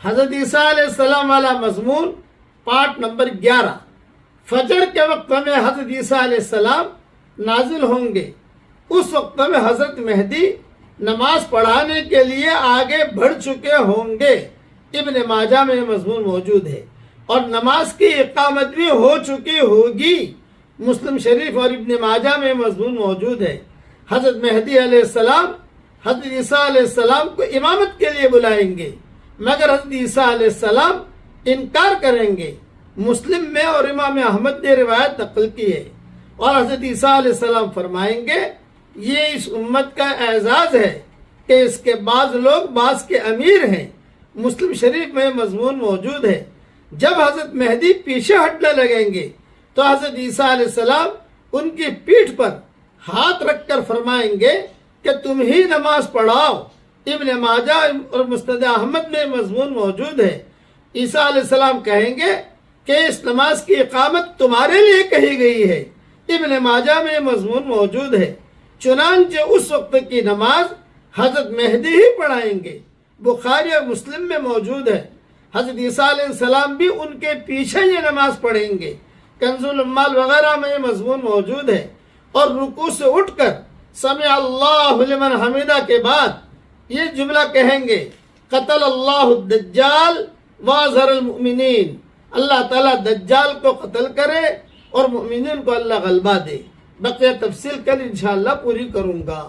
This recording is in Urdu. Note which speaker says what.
Speaker 1: حضرت عیسیٰ علیہ السلام والا مضمون پارٹ نمبر 11۔ فجر کے وقت میں حضرت عیسیٰ علیہ السلام نازل ہوں گے۔ اس وقت میں حضرت مہدی نماز پڑھانے کے لیے آگے بڑھ چکے ہوں گے۔ ابن ماجہ میں یہ مضمون موجود ہے، اور نماز کی اقامت بھی ہو چکی ہوگی۔ مسلم شریف اور ابن ماجہ میں مضمون موجود ہے۔ حضرت مہدی علیہ السلام حضرت عیسیٰ علیہ السلام کو امامت کے لیے بلائیں گے، مگر حضرت عیسیٰ علیہ السلام انکار کریں گے۔ مسلم میں اور امام احمد نے روایت نقل کی ہے، اور حضرت عیسیٰ علیہ السلام فرمائیں گے یہ اس امت کا اعزاز ہے کہ اس کے بعض لوگ بعض کے امیر ہیں۔ مسلم شریف میں مضمون موجود ہے۔ جب حضرت مہدی پیچھے ہٹنے لگیں گے تو حضرت عیسیٰ علیہ السلام ان کی پیٹھ پر ہاتھ رکھ کر فرمائیں گے کہ تم ہی نماز پڑھاؤ۔ ابن ماجہ اور مسند احمد میں مضمون موجود ہے۔ عیسیٰ علیہ السلام کہیں گے کہ اس نماز کی اقامت تمہارے لیے کہی گئی ہے۔ ابن ماجہ میں مضمون موجود ہے۔ چنانچہ اس وقت کی نماز حضرت مہدی ہی پڑھائیں گے۔ بخاری اور مسلم میں موجود ہے۔ حضرت عیسیٰ علیہ السلام بھی ان کے پیچھے یہ نماز پڑھیں گے۔ کنز العمال وغیرہ میں یہ مضمون موجود ہے۔ اور رکوع سے اٹھ کر سمع اللہ لمن حمیدہ کے بعد یہ جملہ کہیں گے قتل اللہ الدجال واظہر المؤمنین۔ اللہ تعالیٰ دجال کو قتل کرے اور مؤمنین کو اللہ غلبہ دے۔ بقیہ تفصیل کل انشاءاللہ پوری کروں گا۔